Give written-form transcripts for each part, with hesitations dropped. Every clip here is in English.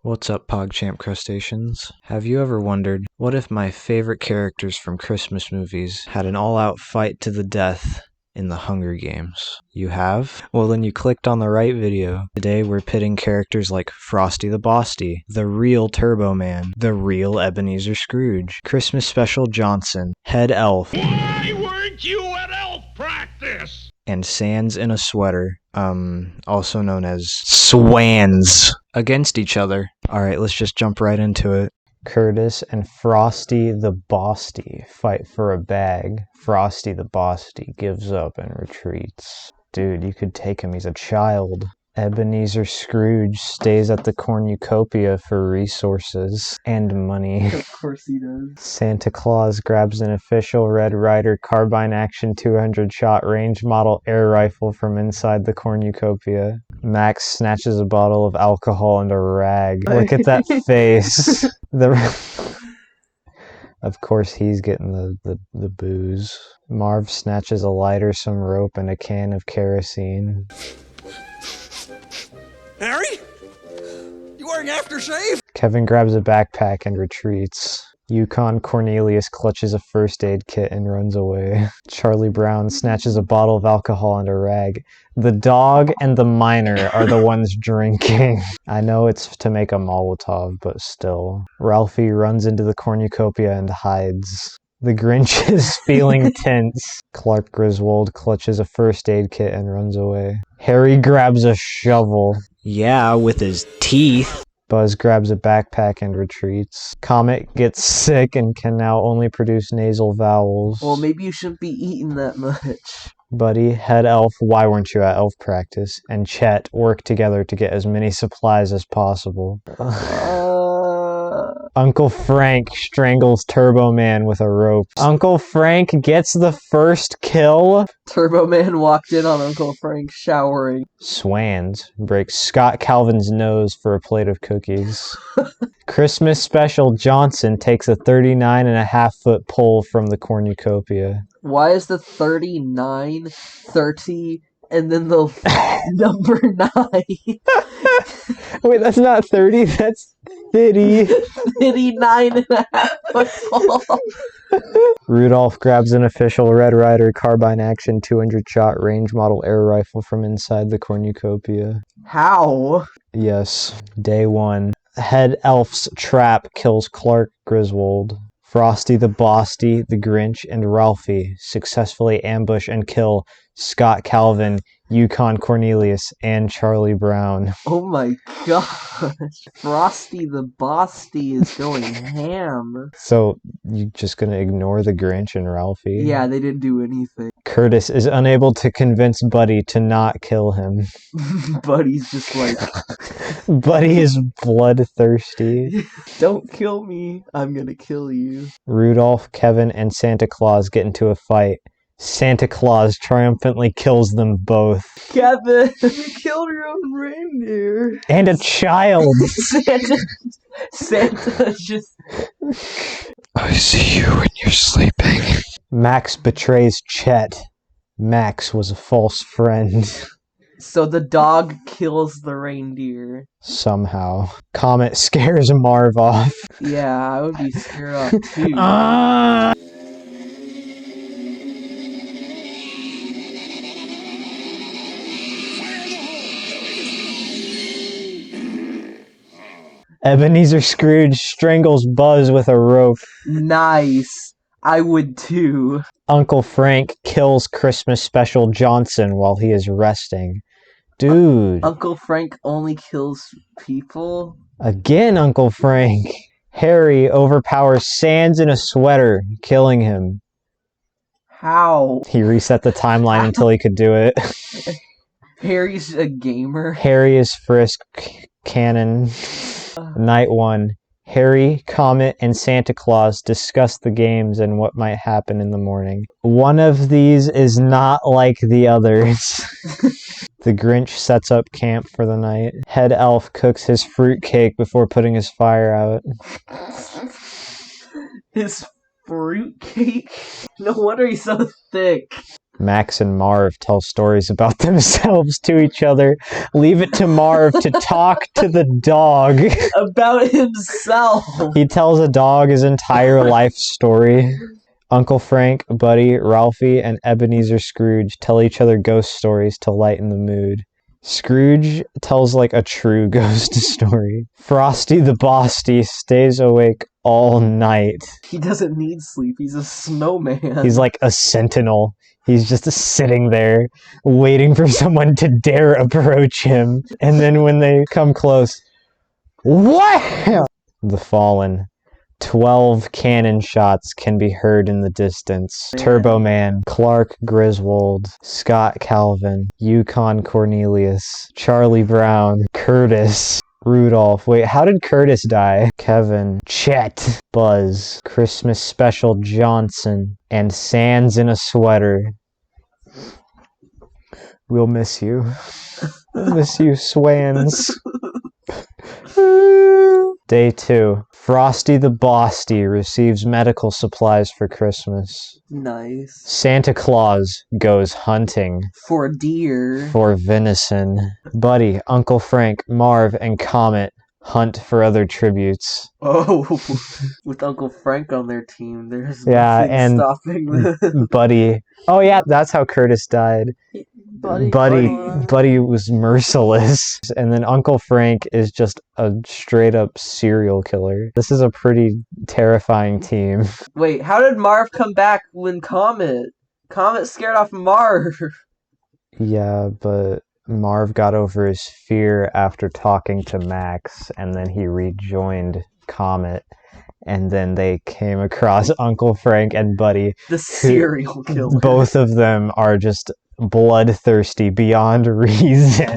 What's up, PogChamp crustaceans? Have you ever wondered, what if my favorite characters from Christmas movies had an all-out fight to the death in the Hunger Games? You have? Well, then you clicked on the right video. Today we're pitting characters like Frosty the Bosty, the real Turbo Man, the real Ebenezer Scrooge, Christmas Special Johnson, Head Elf. Why weren't you at elf practice? And Sans in a Sweater, also known as Swans, against each other. Alright, let's just jump right into it. Curtis and Frosty the Bosty fight for a bag. Frosty the Bosty gives up and retreats. Dude, you could take him, he's a child. Ebenezer Scrooge stays at the cornucopia for resources and money. Of course he does. Santa Claus grabs an official Red Ryder carbine action 200-shot range model air rifle from inside the cornucopia. Max snatches a bottle of alcohol and a rag. Look at that face. Of course he's getting the booze. Marv snatches a lighter, some rope, and a can of kerosene. Harry? You wearing aftershave? Kevin grabs a backpack and retreats. Yukon Cornelius clutches a first aid kit and runs away. Charlie Brown snatches a bottle of alcohol and a rag. The dog and the miner are the ones drinking. I know it's to make a Molotov, but still. Ralphie runs into the cornucopia and hides. The Grinch is feeling tense. Clark Griswold clutches a first aid kit and runs away. Harry grabs a shovel. Yeah, with his teeth. Buzz grabs a backpack and retreats. Comet gets sick and can now only produce nasal vowels. Well, maybe you shouldn't be eating that much. Buddy, Head Elf, why weren't you at elf practice? And Chet work together to get as many supplies as possible. Uncle Frank strangles Turbo Man with a rope. Uncle Frank gets the first kill. Turbo Man walked in on Uncle Frank showering. Swans breaks Scott Calvin's nose for a plate of cookies. Christmas Special Johnson takes a 39.5-foot pole from the cornucopia. Why is the 39, 30, and then the number 9? Wait, that's not 30, that's 50. 39.5 football. Rudolph grabs an official Red Ryder carbine action 200-shot range model air rifle from inside the cornucopia. How? Yes. Day 1. Head Elf's trap kills Clark Griswold. Frosty the Bosty, the Grinch, and Ralphie successfully ambush and kill Scott Calvin, Yukon Cornelius, and Charlie Brown. Oh my gosh. Frosty the Bosty is going ham. So, you just gonna ignore the Grinch and Ralphie? Yeah, they didn't do anything. Curtis is unable to convince Buddy to not kill him. Buddy's just like, Buddy is bloodthirsty. don't kill me, I'm gonna kill you. Rudolph, Kevin, and Santa Claus get into a fight. Santa Claus triumphantly kills them both. Kevin, you killed your own reindeer. And a child! Santa just... I see you when you're sleeping. Max betrays Chet. Max was a false friend. So the dog kills the reindeer. Somehow. Comet scares Marv off. Yeah, I would be scared off too. Ebenezer Scrooge strangles Buzz with a rope. Nice. I would too. Uncle Frank kills Christmas Special Johnson while he is resting. Dude. Uncle Frank only kills people? Again, Uncle Frank. Harry overpowers Sans in a Sweater, killing him. How? He reset the timeline until he could do it. Harry's a gamer. Harry is Frisk Cannon. Night 1. Harry, Comet, and Santa Claus discuss the games and what might happen in the morning. One of these is not like the others. The Grinch sets up camp for the night. Head Elf cooks his fruit cake before putting his fire out. His fruit cake? No wonder he's so thick. Max and Marv tell stories about themselves to each other. Leave it to Marv to talk to the dog. About himself. He tells a dog his entire life story. Uncle Frank, Buddy, Ralphie, and Ebenezer Scrooge tell each other ghost stories to lighten the mood. Scrooge tells like a true ghost story. Frosty the Bosty stays awake all night. He doesn't need sleep. He's a snowman. He's like a sentinel. He's just sitting there waiting for someone to dare approach him. And then when they come close, wham! The Fallen. 12 cannon shots can be heard in the distance. Turbo Man, Clark Griswold, Scott Calvin, Yukon Cornelius, Charlie Brown, Curtis, Rudolph. Wait, how did Curtis die? Kevin, Chet, Buzz, Christmas Special Johnson, and Sans in a Sweater. We'll miss you. We'll miss you, Swans. Day 2. Frosty the Bosty receives medical supplies for Christmas. Nice. Santa Claus goes hunting For deer. for venison. Buddy, Uncle Frank, Marv, and Comet hunt for other tributes. Oh, with Uncle Frank on their team, there's Yeah, nothing and stopping this. Buddy. Oh yeah, that's how Curtis died. Buddy was merciless. And then Uncle Frank is just a straight up serial killer. This is a pretty terrifying team. Wait, how did Marv come back when Comet scared off Marv? Yeah, but Marv got over his fear after talking to Max, and then he rejoined Comet. And then they came across Uncle Frank and Buddy. The serial killer. Both of them are just bloodthirsty beyond reason.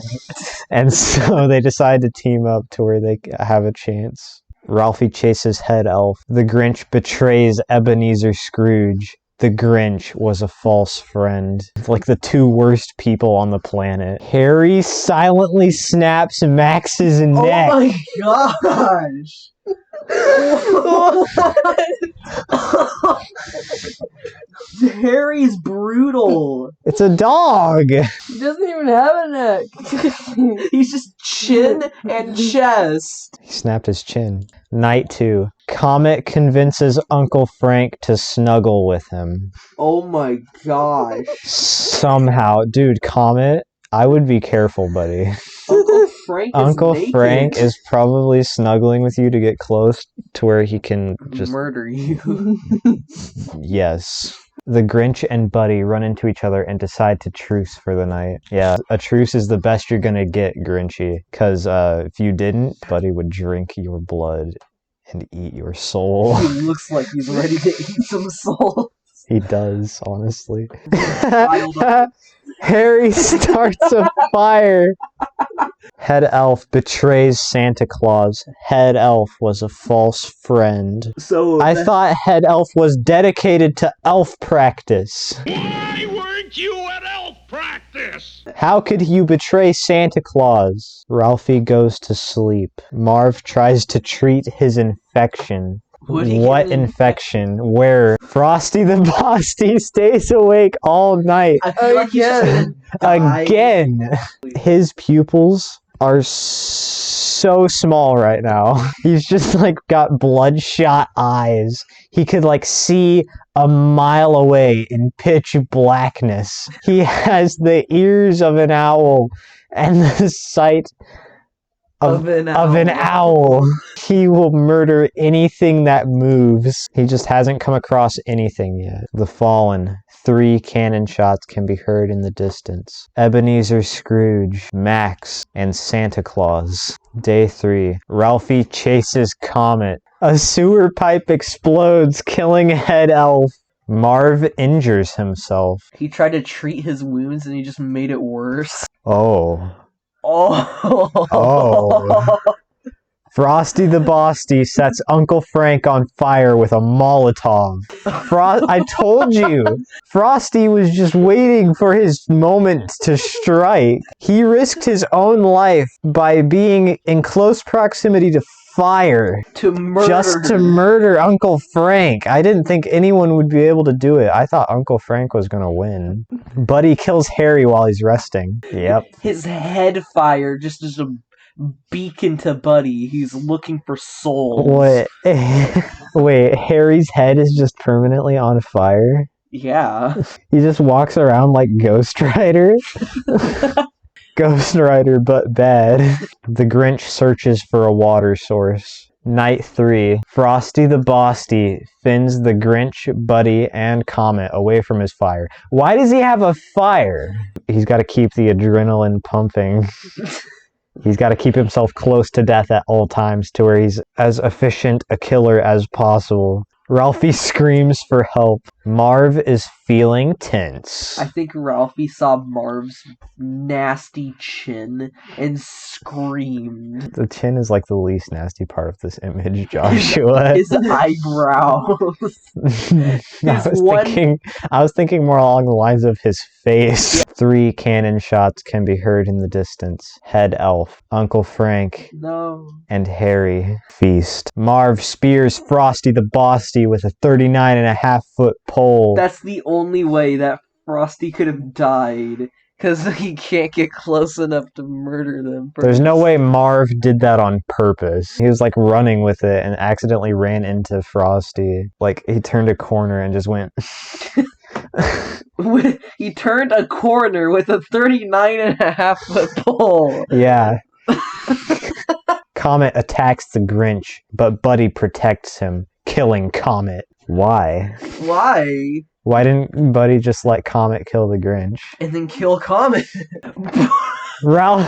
And so they decide to team up to where they have a chance. Ralphie chases Head Elf. The Grinch betrays Ebenezer Scrooge. The Grinch was a false friend. Like the two worst people on the planet. Harry silently snaps Max's neck. Oh my gosh! Harry's brutal. It's a dog. He doesn't even have a neck. He's just chin and chest. He snapped his chin. Night 2. Comet convinces Uncle Frank to snuggle with him. Oh my gosh. Somehow. Dude, Comet, I would be careful, buddy. Uncle Frank is Uncle naked. Frank is probably snuggling with you to get close to where he can just... murder you. Yes. The Grinch and Buddy run into each other and decide to truce for the night. Yeah, a truce is the best you're gonna get, Grinchy. Because if you didn't, Buddy would drink your blood and eat your soul. He looks like he's ready to eat some soul. He does, honestly. Wild up. Harry starts a fire. Head Elf betrays Santa Claus. Head Elf was a false friend. So I thought Head Elf was dedicated to elf practice. Why weren't you at elf practice? How could you betray Santa Claus? Ralphie goes to sleep. Marv tries to treat his infection. What infection? Where? Frosty the Bosty stays awake all night. I feel like he's just gonna die. Again. His pupils are so small right now. He's just like got bloodshot eyes. He could like see a mile away in pitch blackness. He has the ears of an owl and the sight of an owl. He will murder anything that moves. He just hasn't come across anything yet. The Fallen. 3 cannon shots can be heard in the distance. Ebenezer Scrooge, Max, and Santa Claus. Day 3. Ralphie chases Comet. A sewer pipe explodes, killing Head Elf. Marv injures himself. He tried to treat his wounds and he just made it worse. Oh. Oh. Frosty the Bosty sets Uncle Frank on fire with a Molotov. I told you, Frosty was just waiting for his moment to strike. He risked his own life by being in close proximity to fire To murder. just to murder Uncle Frank. I didn't think anyone would be able to do it. I thought Uncle Frank was gonna win. Buddy kills Harry while he's resting. Yep. His head fire just as a beacon to Buddy. He's looking for souls. What? Wait, Harry's head is just permanently on fire? Yeah. He just walks around like Ghost Rider? Ghost Rider, but bad. The Grinch searches for a water source. Night 3. Frosty the Bosty fins the Grinch, Buddy, and Comet away from his fire. Why does he have a fire? He's got to keep the adrenaline pumping. He's got to keep himself close to death at all times to where he's as efficient a killer as possible. Ralphie screams for help. Marv is feeling tense. I think Ralphie saw Marv's nasty chin and screamed. The chin is like the least nasty part of this image, Joshua. His eyebrows. I was thinking more along the lines of his face. 3 cannon shots can be heard in the distance. Head Elf, Uncle Frank, No. and Harry feast. Marv spears Frosty the Bosty with a 39.5-foot pole. That's the only way that Frosty could have died. Because he can't get close enough to murder them. There's no way Marv did that on purpose. He was like running with it and accidentally ran into Frosty. Like he turned a corner and just went. He turned a corner with a 39.5-foot pole. Yeah. Comet attacks the Grinch, but Buddy protects him, killing Comet. Why? Why? Why didn't Buddy just let Comet kill the Grinch? And then kill Comet. Ralph.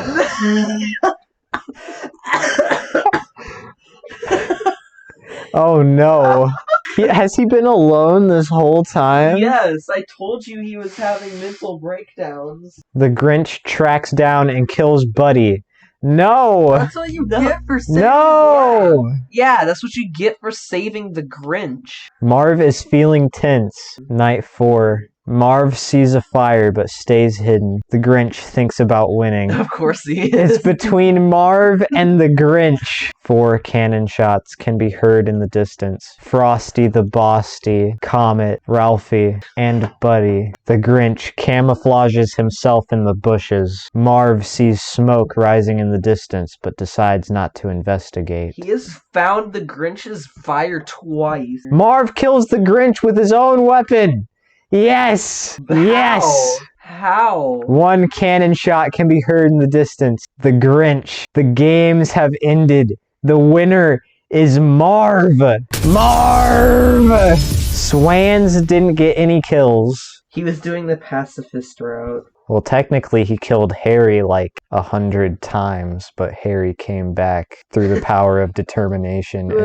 Oh no. Has he been alone this whole time? Yes, I told you he was having mental breakdowns. The Grinch tracks down and kills Buddy. No! That's what you get for saving No! Yeah, that's what you get for saving the Grinch. Marv is feeling tense. Night 4. Marv sees a fire but stays hidden. The Grinch thinks about winning. Of course he It's is. between Marv and the Grinch. 4 cannon shots can be heard in the distance. Frosty the Bosty, Comet, Ralphie, and Buddy. The Grinch camouflages himself in the bushes. Marv sees smoke rising in the distance but decides not to investigate. He has found the Grinch's fire twice. Marv kills the Grinch with his own weapon! Yes! Yes! How? 1 cannon shot can be heard in the distance. The Grinch. The games have ended. The winner is Marv. Marv! Swans didn't get any kills. He was doing the pacifist route. Well, technically he killed Harry like 100 times, but Harry came back through the power of determination in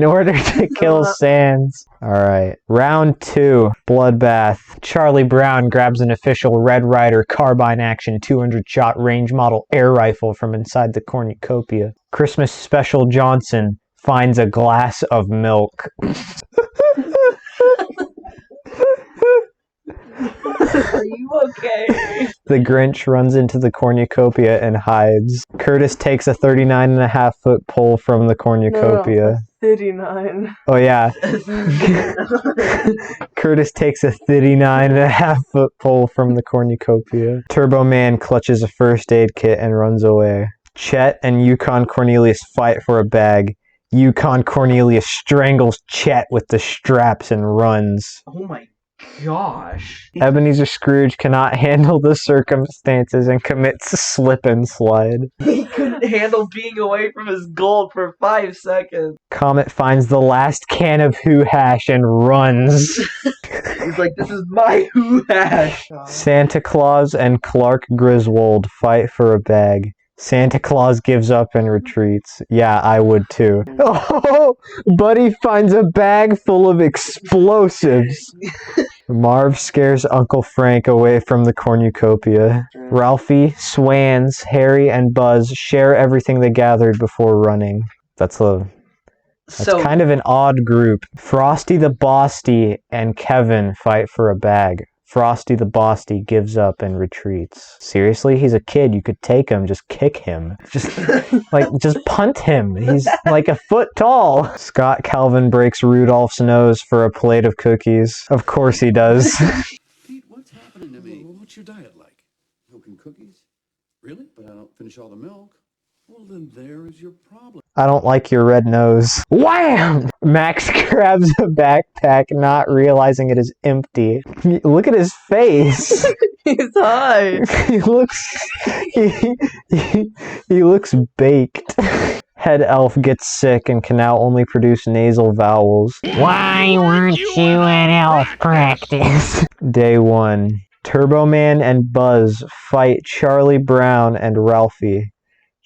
order to kill Sans. Alright, round 2, Bloodbath. Charlie Brown grabs an official Red Ryder carbine action 200-shot range model air rifle from inside the cornucopia. Christmas Special Johnson finds a glass of milk. Are you okay? The Grinch runs into the cornucopia and hides. Curtis takes a 39.5-foot pole from the cornucopia. 39. Oh yeah. Curtis takes a 39.5-foot pole from the cornucopia. Turbo Man clutches a first aid kit and runs away. Chet and Yukon Cornelius fight for a bag. Yukon Cornelius strangles Chet with the straps and runs. Oh my gosh. Ebenezer Scrooge cannot handle the circumstances and commits a slip and slide. He couldn't handle being away from his gold for 5 seconds. Comet finds the last can of Who Hash and runs. He's like, this is my Who Hash. Santa Claus and Clark Griswold fight for a bag. Santa Claus gives up and retreats. Yeah, I would too. Oh, Buddy finds a bag full of explosives. Marv scares Uncle Frank away from the cornucopia. Ralphie, Swans, Harry, and Buzz share everything they gathered before running. That's kind of an odd group. Frosty the Bosty and Kevin fight for a bag. Frosty the Bosty gives up and retreats. Seriously? He's a kid. You could take him. Just kick him. Just punt him. He's like a foot tall. Scott Calvin breaks Rudolph's nose for a plate of cookies. Of course he does. Pete, what's happening to me? What's your diet like? Milk and cookies? Really? But I don't finish all the milk. Well, then there is your problem. I don't like your red nose. Wham! Max grabs a backpack, not realizing it is empty. Look at his face. He's high. He looks baked. Head elf gets sick and can now only produce nasal vowels. Why weren't you at elf practice? Day 1. Turbo Man and Buzz fight Charlie Brown and Ralphie.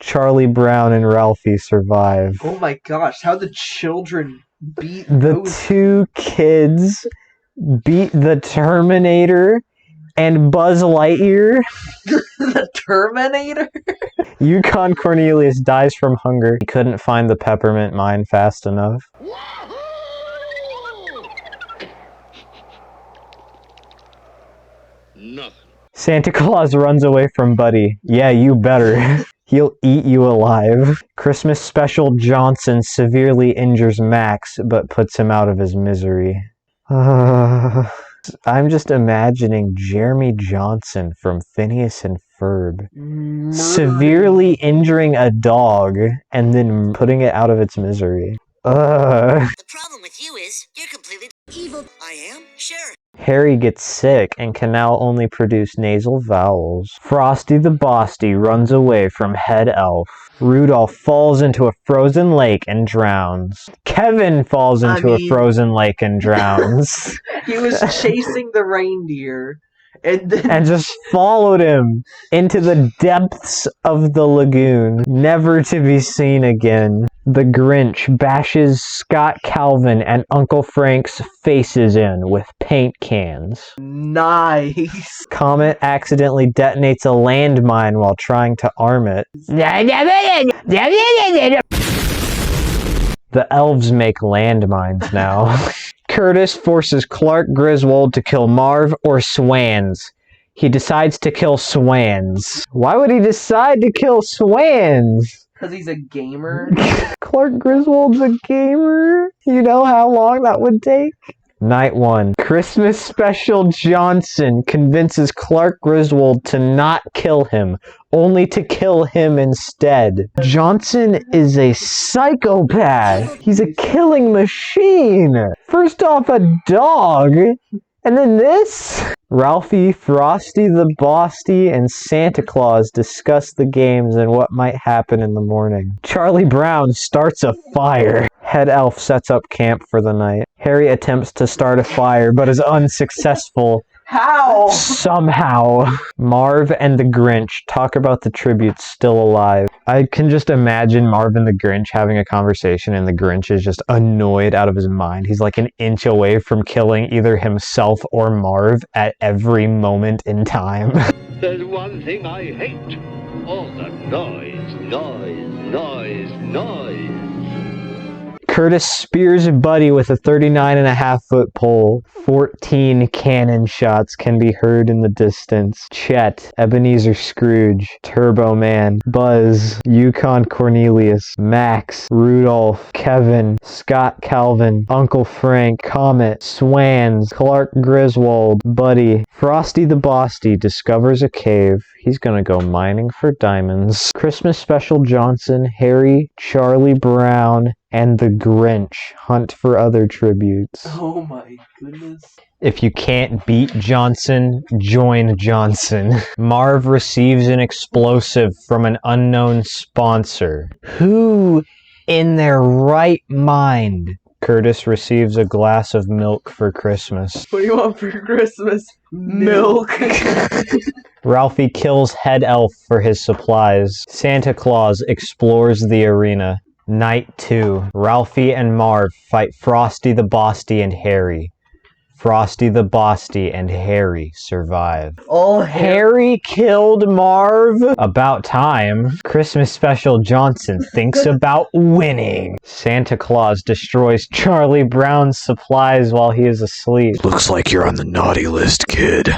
Charlie Brown and Ralphie survive. Oh my gosh, how the children beat The those... two kids beat the Terminator and Buzz Lightyear. The Terminator? Yukon Cornelius dies from hunger. He couldn't find the peppermint mine fast enough. Nothing. Santa Claus runs away from Buddy. Yeah, you better. He'll eat you alive. Christmas Special Johnson severely injures Max, but puts him out of his misery. I'm just imagining Jeremy Johnson from Phineas and Ferb severely injuring a dog and then putting it out of its misery. The problem with you is you're completely evil. I am? Sure. Harry gets sick and can now only produce nasal vowels. Frosty the Bosty runs away from Head Elf. Rudolph falls into a frozen lake and drowns. Kevin falls into a frozen lake and drowns. He was chasing the reindeer. And just followed him into the depths of the lagoon, never to be seen again. The Grinch bashes Scott Calvin and Uncle Frank's faces in with paint cans. Nice. Comet accidentally detonates a landmine while trying to arm it. The elves make landmines now. Curtis forces Clark Griswold to kill Marv or Swans. He decides to kill Swans. Why would he decide to kill Swans? Because he's a gamer. Clark Griswold's a gamer? You know how long that would take? Night 1. Christmas Special Johnson convinces Clark Griswold to not kill him, only to kill him instead. Johnson is a psychopath. He's a killing machine. First off, a dog, and then this? Ralphie, Frosty the Bosty, and Santa Claus discuss the games and what might happen in the morning. Charlie Brown starts a fire. Head Elf sets up camp for the night. Harry attempts to start a fire, but is unsuccessful. How? Somehow. Marv and the Grinch talk about the tributes still alive. I can just imagine Marv and the Grinch having a conversation, and the Grinch is just annoyed out of his mind. He's like an inch away from killing either himself or Marv at every moment in time. There's one thing I hate. All the noise, noise, noise, noise. Curtis spears Buddy with a 39.5-foot pole. 14 cannon shots can be heard in the distance. Chet, Ebenezer Scrooge, Turbo Man, Buzz, Yukon Cornelius, Max, Rudolph, Kevin, Scott Calvin, Uncle Frank, Comet, Swans, Clark Griswold, Buddy. Frosty the Bosty discovers a cave. He's gonna go mining for diamonds. Christmas Special Johnson, Harry, Charlie Brown, and the Grinch hunt for other tributes. Oh my goodness. If you can't beat Johnson, join Johnson. Marv receives an explosive from an unknown sponsor. Who in their right mind? Curtis receives a glass of milk for Christmas. What do you want for Christmas? Milk. Ralphie kills Head Elf for his supplies. Santa Claus explores the arena. Night 2. Ralphie and Marv fight Frosty the Bosty and Harry. Frosty the Bosty and Harry survive. Oh, Harry killed Marv. About time. Christmas Special Johnson thinks about winning. Santa Claus destroys Charlie Brown's supplies while he is asleep. Looks like you're on the naughty list, kid.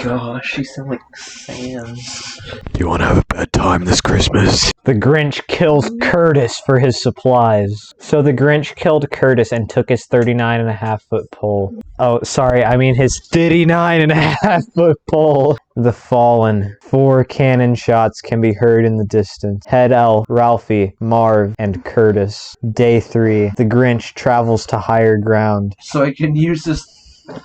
Gosh, you sound like Sans. You want to have a bad time this Christmas? The Grinch kills Curtis for his supplies. So the Grinch killed Curtis and took his 39.5-foot pole. Oh, sorry, I mean his 39.5-foot pole. The Fallen. 4 cannon shots can be heard in the distance. Head Elf, Ralphie, Marv, and Curtis. Day 3. The Grinch travels to higher ground. So I can use this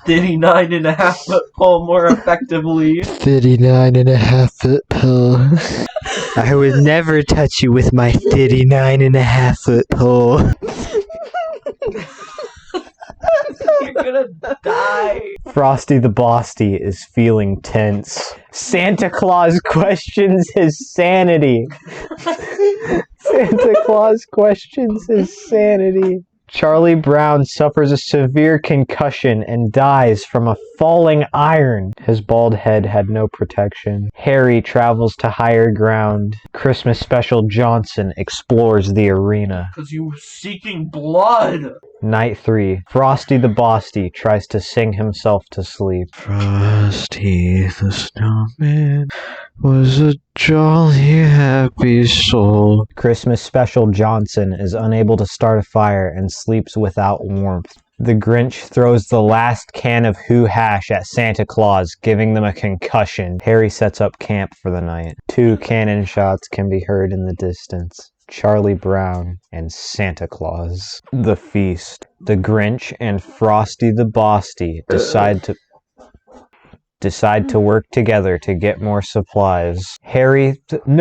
39.5-foot pole more effectively. 39.5-foot pole. I would never touch you with my 39.5-foot pole. You're gonna die. Frosty the Bosty is feeling tense. Santa Claus questions his sanity. Santa Claus questions his sanity. Charlie Brown suffers a severe concussion and dies from a falling iron. His bald head had no protection. Harry travels to higher ground. Christmas Special Johnson explores the arena. Because you were seeking blood. Night 3. Frosty the Bosty tries to sing himself to sleep. Frosty the Snowman was a jolly happy soul. Christmas Special Johnson is unable to start a fire and sleeps without warmth. The Grinch throws the last can of Who Hash at Santa Claus, giving them a concussion. Harry sets up camp for the night. 2 cannon shots can be heard in the distance. Charlie Brown and Santa Claus. The Feast. The Grinch and Frosty the Bosty decide to work together to get more supplies. Harry throws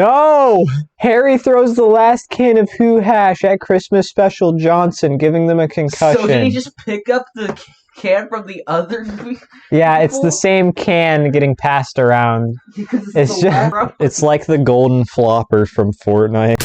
the last can of Who Hash at Christmas Special Johnson, giving them a concussion. So did he just pick up the can from the other Yeah, it's the same can getting passed around. It's like the golden flopper from Fortnite.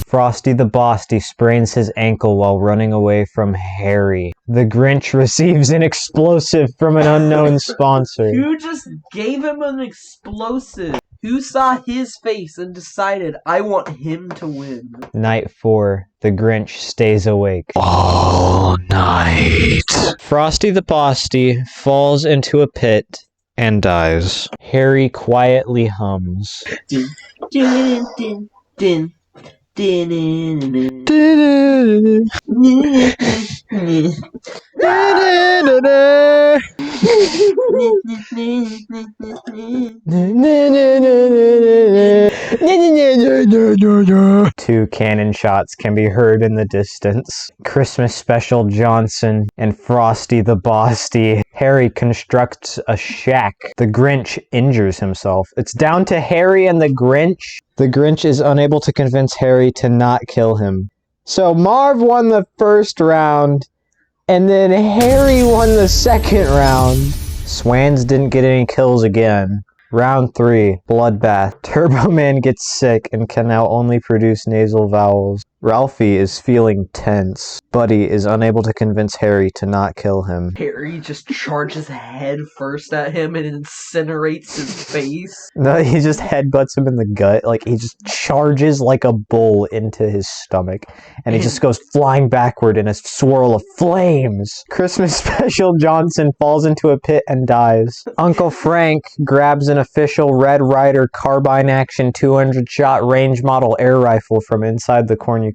Frosty the Bosty sprains his ankle while running away from Harry. The Grinch receives an explosive from an unknown sponsor. Who just gave him an explosive? Who saw his face and decided, I want him to win? Night 4. The Grinch stays awake. All night. Frosty the Bosty falls into a pit and dies. Harry quietly hums. Din, din, din, din. Two cannon shots can be heard in the distance. Christmas Special Johnson and Frosty the Bosty. Harry constructs a shack. The Grinch injures himself. It's down to Harry and the Grinch. The Grinch is unable to convince Harry to not kill him. So Marv won the first round, and then Harry won the second round. Swans didn't get any kills again. Round 3, Bloodbath. Turbo Man gets sick and can now only produce nasal vowels. Ralphie is feeling tense. Buddy is unable to convince Harry to not kill him. Harry just charges head first at him and incinerates his face. No, he just headbutts him in the gut. Like, he just charges like a bull into his stomach. And he just goes flying backward in a swirl of flames. Christmas Special Johnson falls into a pit and dies. Uncle Frank grabs an official Red Ryder carbine action 200-shot range model air rifle from inside the cornucopia.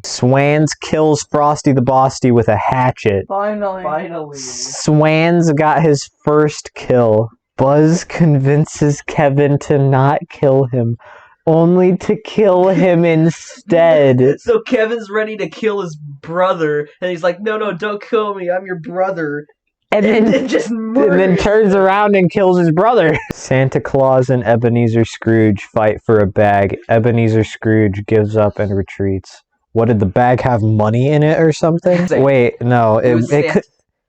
Swans kills Frosty the Bosty with a hatchet. Finally. Swans got his first kill. Buzz convinces Kevin to not kill him, only to kill him instead. So Kevin's ready to kill his brother, and he's like, no, don't kill me, I'm your brother. And then turns around and kills his brother. Santa Claus and Ebenezer Scrooge fight for a bag. Ebenezer Scrooge gives up and retreats. What, did the bag have money in it or something? Wait, no,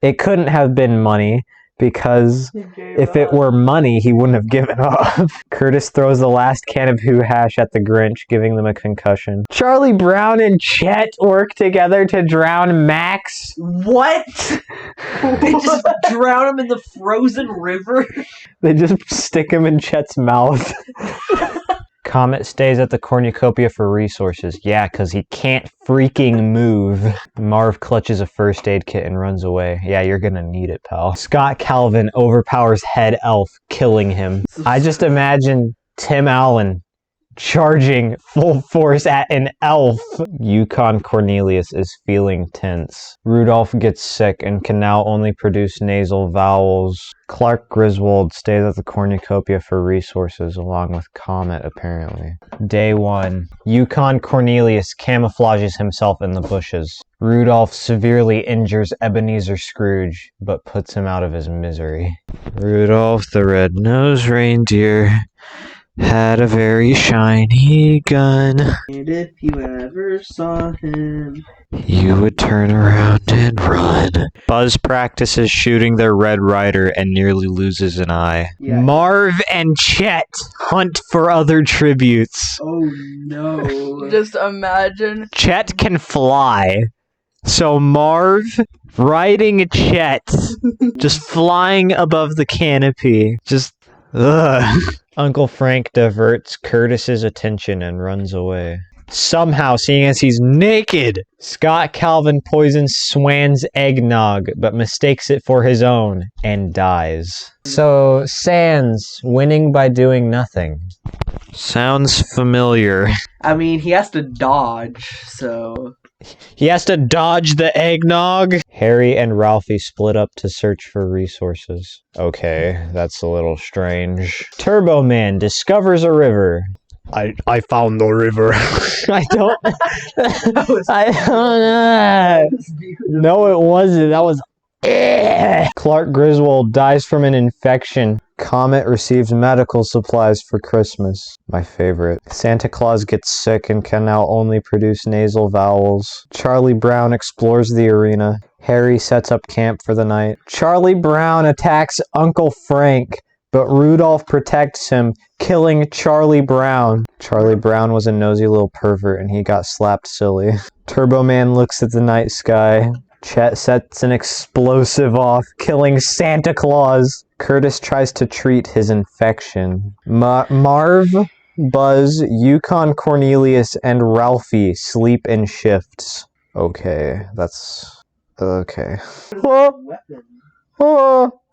it couldn't have been money. because if it were money, he wouldn't have given up. Curtis throws the last can of Who Hash at the Grinch, giving them a concussion. Charlie Brown and Chet work together to drown Max. What? They just drown him in the frozen river? They just stick him in Chet's mouth. Comet stays at the cornucopia for resources. Yeah, because he can't freaking move. Marv clutches a first aid kit and runs away. Yeah, you're gonna need it, pal. Scott Calvin overpowers Head Elf, killing him. I just imagine Tim Allen charging full force at an elf. Yukon Cornelius is feeling tense. Rudolph gets sick and can now only produce nasal vowels. Clark Griswold stays at the cornucopia for resources along with Comet, apparently. Day 1. Yukon Cornelius camouflages himself in the bushes. Rudolph severely injures Ebenezer Scrooge, but puts him out of his misery. Rudolph the red-nosed reindeer had a very shiny gun. And if you ever saw him, You would turn around and run. Buzz practices shooting their Red Ryder and nearly loses an eye. Yeah. Marv and Chet hunt for other tributes. oh no. Just imagine. Chet can fly. So Marv riding Chet, just flying above the canopy. Just, ugh. Uncle Frank diverts Curtis's attention and runs away. Somehow, seeing as he's naked, Scott Calvin poisons Swan's eggnog, but mistakes it for his own and dies. So, Sans winning by doing nothing. Sounds familiar. I mean, he has to dodge, so... He has to dodge the eggnog. Harry and Ralphie split up to search for resources. Okay, that's a little strange. Turbo Man discovers a river. I found the river. I don't know. No, it wasn't. That was Clark Griswold dies from an infection. Comet receives medical supplies for Christmas. My favorite. Santa Claus gets sick and can now only produce nasal vowels. Charlie Brown explores the arena. Harry sets up camp for the night. Charlie Brown attacks Uncle Frank, but Rudolph protects him, killing Charlie Brown. Charlie Brown was a nosy little pervert and he got slapped silly. Turbo Man looks at the night sky. Chet sets an explosive off, killing Santa Claus. Curtis tries to treat his infection. Marv, Buzz, Yukon Cornelius, and Ralphie sleep in shifts. Okay, that's... okay.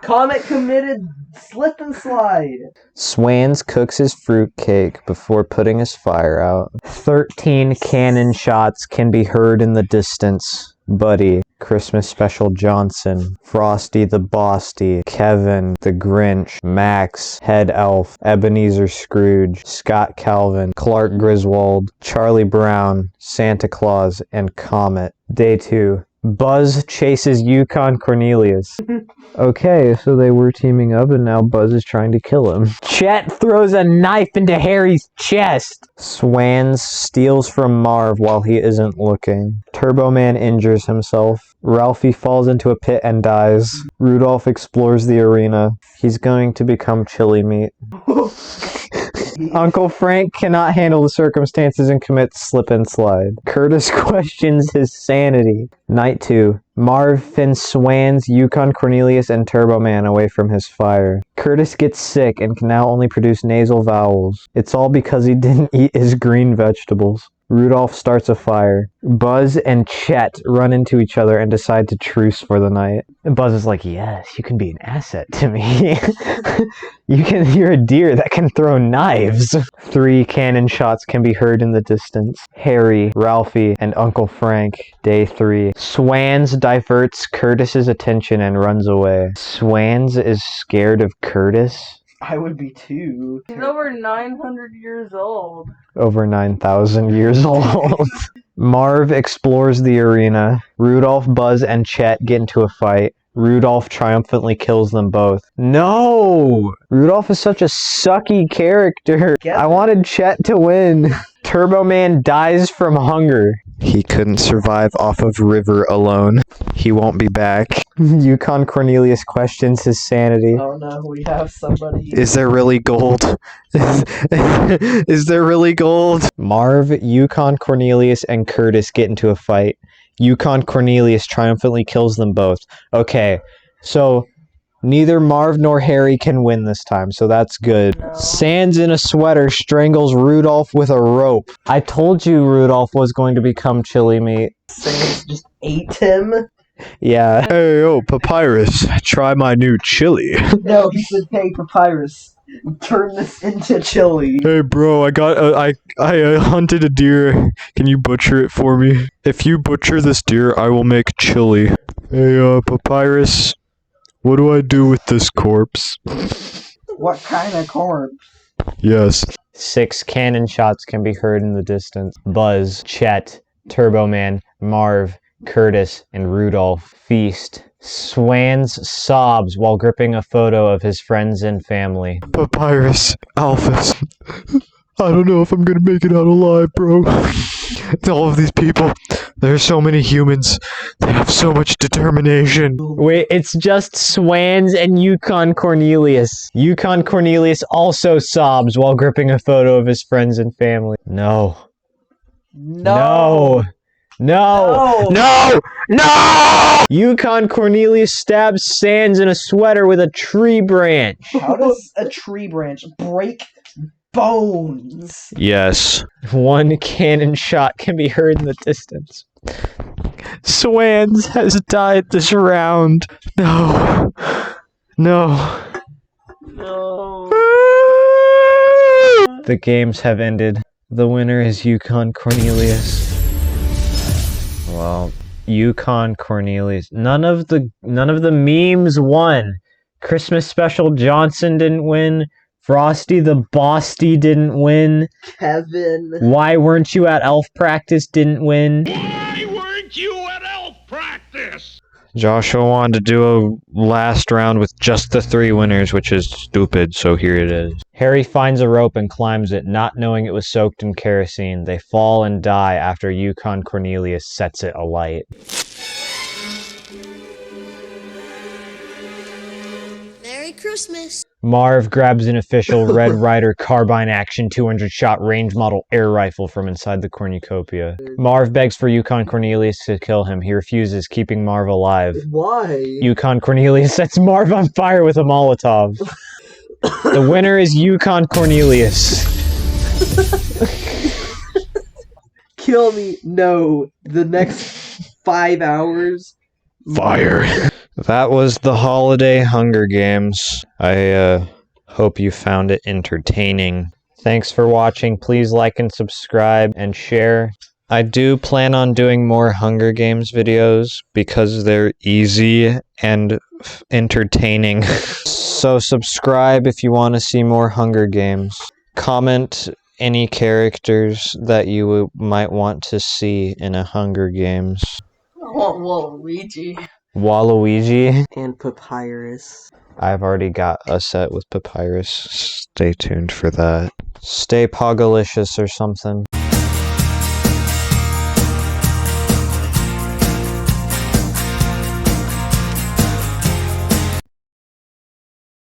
Comet committed slip and slide. Swans cooks his fruitcake before putting his fire out. 13 cannon shots can be heard in the distance. Buddy, Christmas Special Johnson, Frosty the Bosty, Kevin, the Grinch, Max, Head Elf, Ebenezer Scrooge, Scott Calvin, Clark Griswold, Charlie Brown, Santa Claus, and Comet. Day 2. Buzz chases Yukon Cornelius. Okay, so they were teaming up and now Buzz is trying to kill him. Chet throws a knife into Harry's chest. Swans steals from Marv while he isn't looking. Turbo Man injures himself. Ralphie falls into a pit and dies. Rudolph explores the arena. He's going to become chili meat. Uncle Frank cannot handle the circumstances and commits slip and slide. Curtis questions his sanity. Night 2. Marv fins Swans, Yukon Cornelius, and Turbo Man away from his fire. Curtis gets sick and can now only produce nasal vowels. It's all because he didn't eat his green vegetables. Rudolph starts a fire. Buzz and Chet run into each other and decide to truce for the night. And Buzz is like, yes, you can be an asset to me. You're a deer that can throw knives. 3 cannon shots can be heard in the distance. Harry, Ralphie, and Uncle Frank. Day 3. Swans diverts Curtis's attention and runs away. Swans is scared of Curtis. I would be too. He's over 900 years old. Over 9,000 years old. Marv explores the arena. Rudolph, Buzz, and Chet get into a fight. Rudolph triumphantly kills them both. No! Rudolph is such a sucky character. I wanted Chet to win. Turbo Man dies from hunger. He couldn't survive off of river alone. He won't be back. Yukon Cornelius questions his sanity. Oh no, we have somebody. Is there really gold? Is there really gold? Marv, Yukon Cornelius, and Curtis get into a fight. Yukon Cornelius triumphantly kills them both. Okay, so neither Marv nor Harry can win this time, so that's good. No. Sans in a sweater strangles Rudolph with a rope. I told you Rudolph was going to become chili meat. Sans just ate him. Yeah. Hey, oh, Papyrus, try my new chili. No, he said, "Hey, Papyrus, turn this into chili." Hey, bro, I hunted a deer. Can you butcher it for me? If you butcher this deer, I will make chili. Hey, Papyrus, what do I do with this corpse? What kind of corpse? Yes. 6 cannon shots can be heard in the distance. Buzz, Chet, Turbo Man, Marv, Curtis, and Rudolph feast. Swans sobs while gripping a photo of his friends and family. Papyrus, Alphys. I don't know if I'm gonna make it out alive, bro. All of these people, there are so many humans. They have so much determination. Wait, it's just Swans and Yukon Cornelius. Yukon Cornelius also sobs while gripping a photo of his friends and family. No. No. No. No. No! Yukon Cornelius stabs Sans in a sweater with a tree branch. How does a tree branch break bones? Yes. 1 cannon shot can be heard in the distance. Swans has died this round. No. No. No. The games have ended. The winner is Yukon Cornelius. Well, Yukon Cornelius. None of the memes won. Christmas Special Johnson didn't win. Frosty the Bosty didn't win. Kevin. Why weren't you at elf practice didn't win. Why weren't you at elf practice? Joshua wanted to do a last round with just the 3 winners, which is stupid, so here it is. Harry finds a rope and climbs it, not knowing it was soaked in kerosene. They fall and die after Yukon Cornelius sets it alight. Merry Christmas. Marv grabs an official Red Ryder carbine action 200-shot range model air rifle from inside the cornucopia. Marv begs for Yukon Cornelius to kill him. He refuses, keeping Marv alive. Why? Yukon Cornelius sets Marv on fire with a Molotov. The winner is Yukon Cornelius. Kill me. No. The next 5 hours. Fire. That was the holiday Hunger Games. I hope you found it entertaining. Thanks for watching. Please like and subscribe and share. I do plan on doing more Hunger Games videos because they're easy and entertaining. So subscribe if you want to see more Hunger Games. Comment any characters that you might want to see in a Hunger Games. I want Waluigi. Waluigi. And Papyrus. I've already got a set with Papyrus. Stay tuned for that. Stay Pogalicious or something.